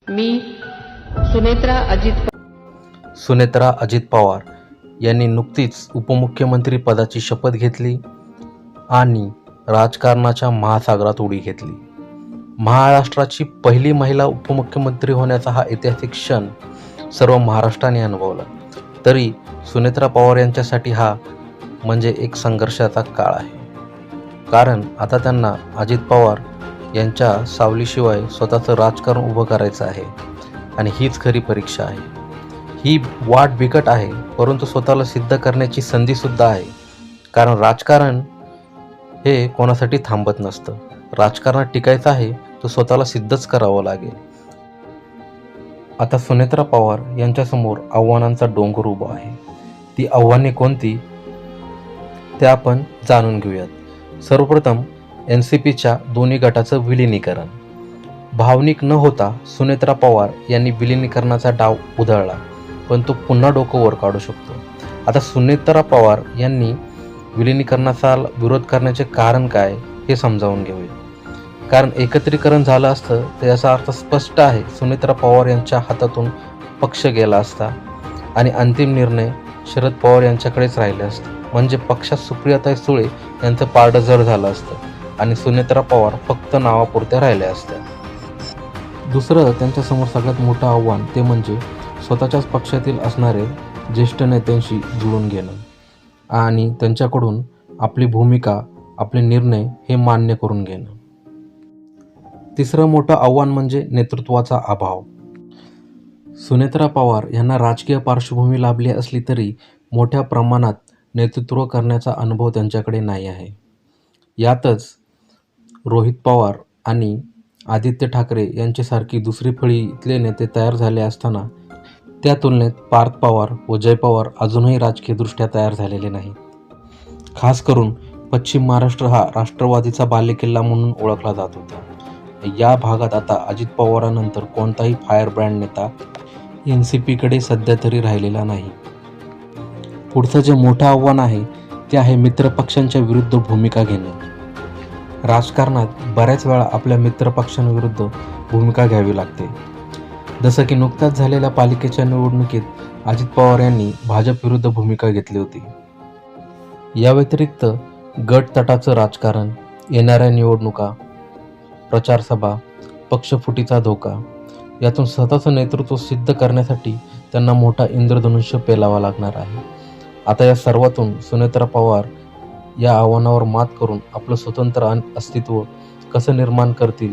मी सुनेत्रा अजित पवार यांनी नुकतीच उपमुख्यमंत्री पदाची शपथ घेतली आणि राजकारणाच्या महासागरात उडी घेतली. महाराष्ट्राची पहिली महिला उपमुख्यमंत्री होण्याचा हा ऐतिहासिक क्षण सर्व महाराष्ट्राने अनुभवला. तरी सुनेत्रा पवार यांच्यासाठी हा म्हणजे एक संघर्षाचा काळ आहे. कारण आता त्यांना अजित पवार यांच्या सावलीशिवाय स्वतःचं राजकारण उभं करायचं आहे आणि हीच खरी परीक्षा आहे. ही वाट बिकट आहे, परंतु स्वतःला सिद्ध करण्याची संधीसुद्धा आहे. कारण राजकारण हे कोणासाठी थांबत नसतं. राजकारणात टिकायचं आहे तर स्वतःला सिद्धच करावं लागेल. आता सुनेत्रा पवार यांच्यासमोर आव्हानांचा डोंगर उभा आहे. ती आव्हाने कोणती ते आपण जाणून घेऊयात. सर्वप्रथम NCPच्या दोन्ही गटाचं विलिनीकरण. भावनिक न होता सुनेत्रा पवार यांनी विलिनीकरणाचा डाव उधळला, पण तो पुन्हा डोकं वर काढू शकतो. आता सुनेत्रा पवार यांनी विलिनीकरणाचा विरोध करण्याचे कारण काय हे समजावून घेऊया. कारण एकत्रीकरण झालं असतं तर याचा अर्थ स्पष्ट आहे. सुनेत्रा पवार यांच्या हातातून पक्ष गेला असता आणि अंतिम निर्णय शरद पवार यांच्याकडेच राहिले असते. म्हणजे पक्षात सुप्रियाताई सुळे यांचं पारडं जड झालं असतं आणि सुनेत्रा पवार फक्त नावापुरत्या राहिल्या असत्या. दुसरं त्यांच्यासमोर सगळ्यात मोठं आव्हान ते म्हणजे स्वतःच्याच पक्षातील असणारे ज्येष्ठ नेत्यांशी जुळून घेणं आणि त्यांच्याकडून आपली भूमिका, आपले निर्णय हे मान्य करून घेणं. तिसरं मोठं आव्हान म्हणजे नेतृत्वाचा अभाव. सुनेत्रा पवार यांना राजकीय पार्श्वभूमी लाभली असली तरी मोठ्या प्रमाणात नेतृत्व करण्याचा अनुभव त्यांच्याकडे नाही आहे. यातच रोहित पवार आणि आदित्य ठाकरे यांच्यासारखी दुसरी फळीतले नेते तयार झाले असताना त्या तुलनेत पार्थ पवार व जय पवार अजूनही राजकीयदृष्ट्या तयार झालेले नाहीत. खास करून पश्चिम महाराष्ट्र हा राष्ट्रवादीचा बालेकिल्ला म्हणून ओळखला जात होता. या भागात आता अजित पवारांनंतर कोणताही फायर ब्रँड नेता NCPकडे सध्या तरी राहिलेला नाही. पुढचं जे मोठं आव्हान आहे ते आहे मित्रपक्षांच्या विरुद्ध भूमिका घेणे. राजकारणात बऱ्याच वेळा आपल्या मित्रपक्षांविरुद्ध भूमिका घ्यावी लागते. जसं की नुकत्याच झालेल्या पालिकेच्या निवडणुकीत अजित पवार यांनी भाजप विरुद्ध भूमिका घेतली होती. या व्यतिरिक्त गट तटाचं राजकारण, येणाऱ्या निवडणुका, प्रचारसभा, पक्षफुटीचा धोका यातून स्वतःचं नेतृत्व सिद्ध करण्यासाठी त्यांना मोठा इंद्रधनुष्य पेलावा लागणार आहे. आता या सर्वातून सुनेत्रा पवार या आव्हानावर मात करून आपलं स्वतंत्र अस्तित्व कसं निर्माण करतील,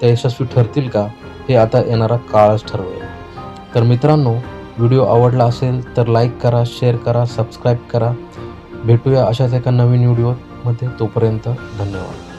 ते यशस्वी ठरतील का हे आता येणारा काळच ठरवेल. तर मित्रांनो, व्हिडिओ आवडला असेल तर लाईक करा, शेअर करा, सबस्क्राईब करा. भेटूया अशाच एका नवीन व्हिडिओमध्ये. तोपर्यंत धन्यवाद.